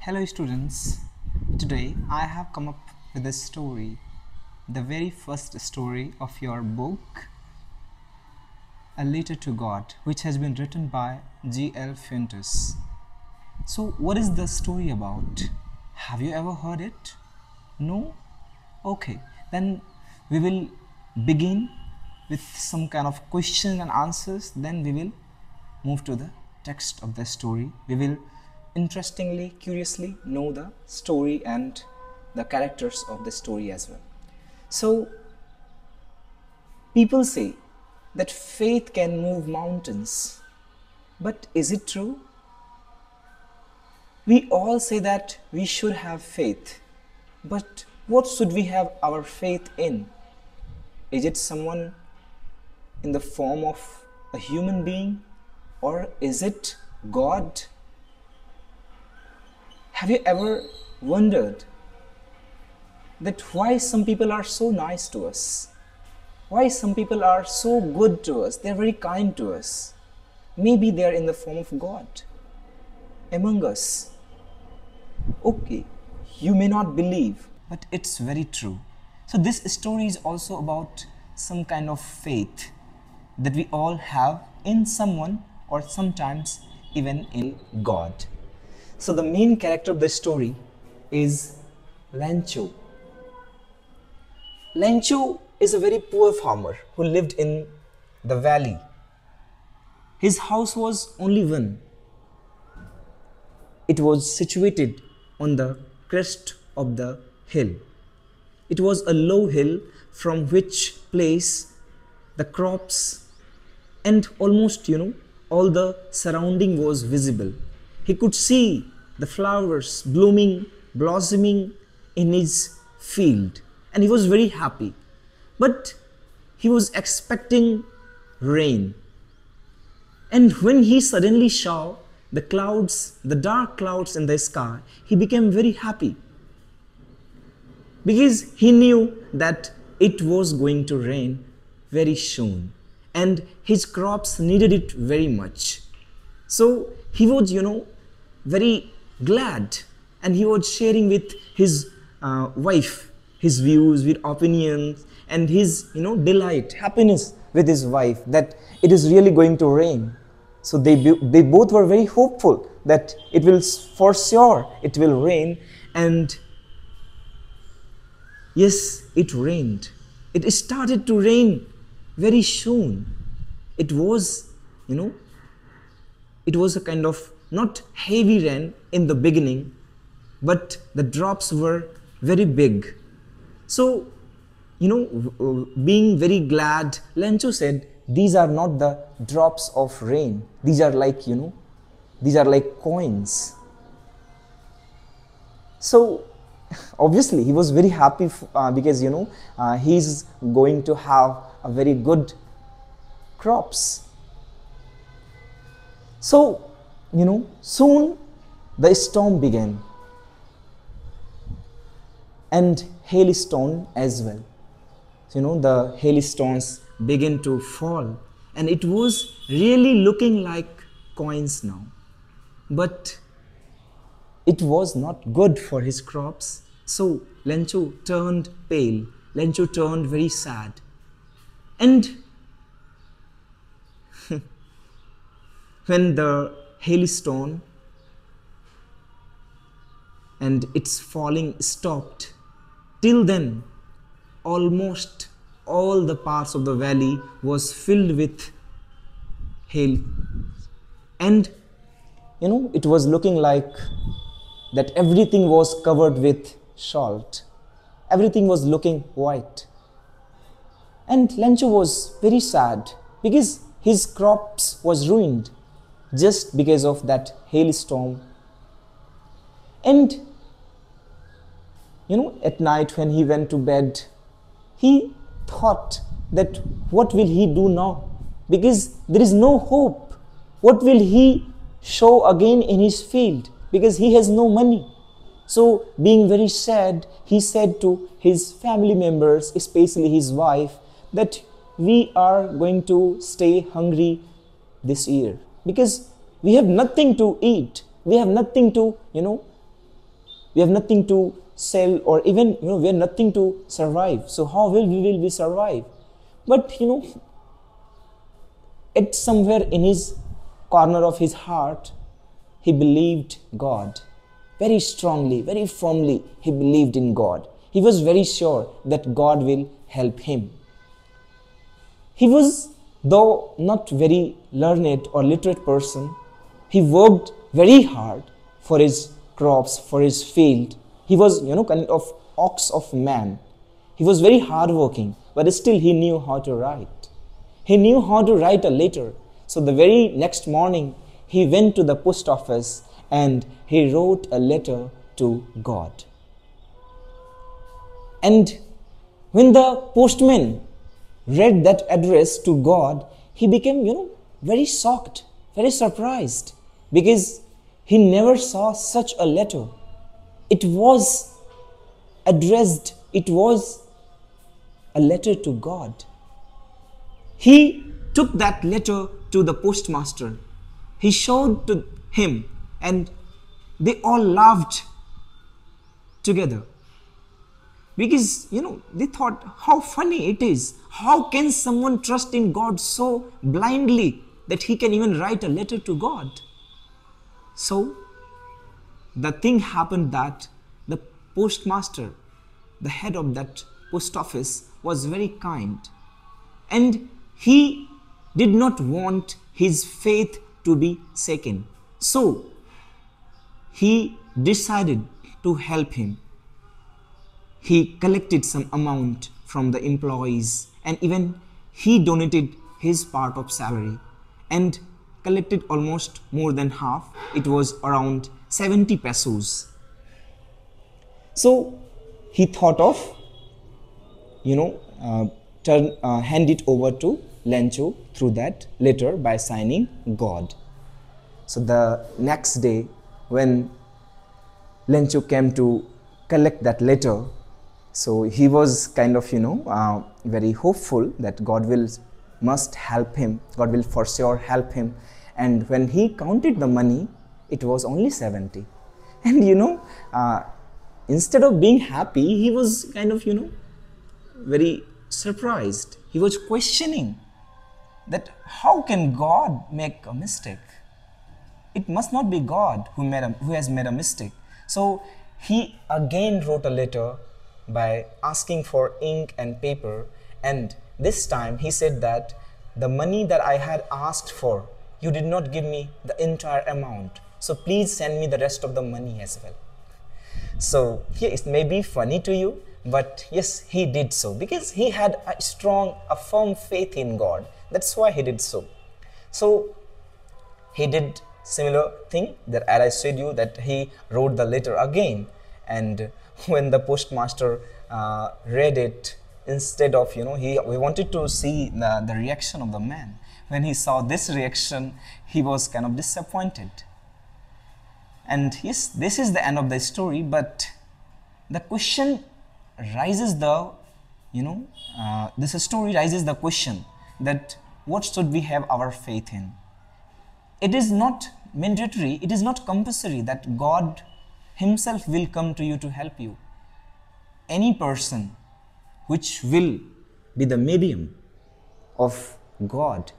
Hello students, today I have come up with a story, the very first story of your book, A Letter to God, which has been written by G.L. Fuentes. So what is the story about? Have you ever heard it? No? Okay, then we will begin with some kind of question and answers, then we will move to the text of the story. We will interestingly, curiously know the story and the characters of the story as well. So, people say that faith can move mountains, but is it true? We all say that we should have faith, but what should we have our faith in? Is it someone in the form of a human being, or is it God? Have you ever wondered that why some people are so nice to us? Why some people are so good to us? They're very kind to us. Maybe they are in the form of God among us. Okay, you may not believe, but it's very true. So this story is also about some kind of faith that we all have in someone or sometimes even in God. So the main character of the story is Lancho. Lancho is a very poor farmer who lived in the valley. His house was only one. It was situated on the crest of the hill. It was a low hill from which place the crops and almost, all the surrounding was visible. He could see the flowers blossoming in his field, and he was very happy. But he was expecting rain. And when he suddenly saw the clouds, the dark clouds in the sky, he became very happy, because he knew that it was going to rain very soon, and his crops needed it very much. So he was, very glad, and he was sharing with his wife his views, with opinions, and his delight, happiness with his wife that it is really going to rain. So they both were very hopeful that it will, for sure it will rain. And yes, it rained. It started to rain very soon. It was, it was a kind of not heavy rain in the beginning, but the drops were very big. So, being very glad, Lancho said, these are not the drops of rain. These are like, these are like coins. So, obviously, he was very happy because, he's going to have a very good crops. So, soon the storm began, and hailstone as well. So, the hailstones began to fall, and it was really looking like coins now. But it was not good for his crops. So Lancho turned pale. Lancho turned very sad. And when the hailstone and its falling stopped, till then almost all the parts of the valley was filled with hail, and it was looking like that everything was covered with salt. Everything was looking white, and Lancho was very sad because his crops was ruined just because of that hailstorm. And at night when he went to bed, he thought that what will he do now, because there is no hope. What will he sow again in his field, because he has no money? So being very sad, he said to his family members, especially his wife, that we are going to stay hungry this year because we have nothing to eat. We have nothing to We have nothing to sell, or even we have nothing to survive. So how will we survive? But at somewhere in his corner of his heart, he believed God very strongly, very firmly. He believed in God. He was very sure that God will help him. He was, though not very learned or literate person, he worked very hard for his crops, for his field. He was, kind of ox of man. He was very hardworking, but still he knew how to write. He knew how to write a letter. So the very next morning, he went to the post office and he wrote a letter to God. And when the postman read that address to God, he became, very shocked, very surprised, because he never saw such a letter. It was addressed, it was a letter to God. He took that letter to the postmaster. He showed to him, and they all laughed together. Because, they thought how funny it is. How can someone trust in God so blindly that he can even write a letter to God? So, the thing happened that the postmaster, the head of that post office, was very kind. And he did not want his faith to be shaken. So, he decided to help him. He collected some amount from the employees, and even he donated his part of salary and collected almost more than half. It was around 70 pesos. So he thought of, hand it over to Lencho through that letter by signing God. So the next day, when Lencho came to collect that letter, so he was kind of, very hopeful that God must help him. God will for sure help him. And when he counted the money, it was only 70. And instead of being happy, he was kind of, very surprised. He was questioning that how can God make a mistake? It must not be God who has made a mistake. So he again wrote a letter by asking for ink and paper, and this time he said that the money that I had asked for, you did not give me the entire amount, so please send me the rest of the money as well. So here it may be funny to you, but yes, he did so because he had a firm faith in God. That's why he did so. So he did similar thing that, as I said you, that he wrote the letter again, and when the postmaster read it, instead of, we wanted to see the reaction of the man. When he saw this reaction, he was kind of disappointed. And yes, this is the end of the story, but the question rises this story raises the question that what should we have our faith in? It is not mandatory, it is not compulsory that God himself will come to you to help you. Any person which will be the medium of God,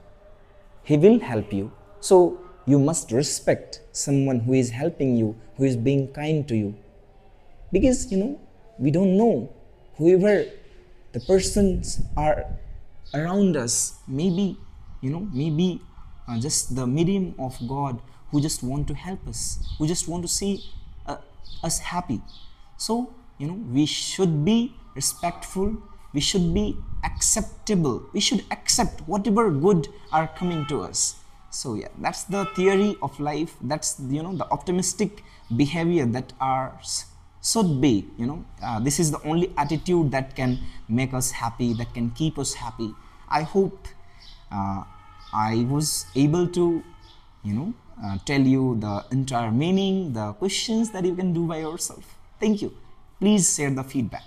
he will help you. So you must respect someone who is helping you, who is being kind to you. Because, we don't know whoever the persons are around us, maybe just the medium of God who just want to help us, who just want to see us happy. So, we should be respectful, we should be acceptable, we should accept whatever good are coming to us. So yeah, that's the theory of life, that's the optimistic behavior that ours should be. This is the only attitude that can make us happy, that can keep us happy. I hope I was able to tell you the entire meaning, the questions that you can do by yourself. Thank you. Please share the feedback.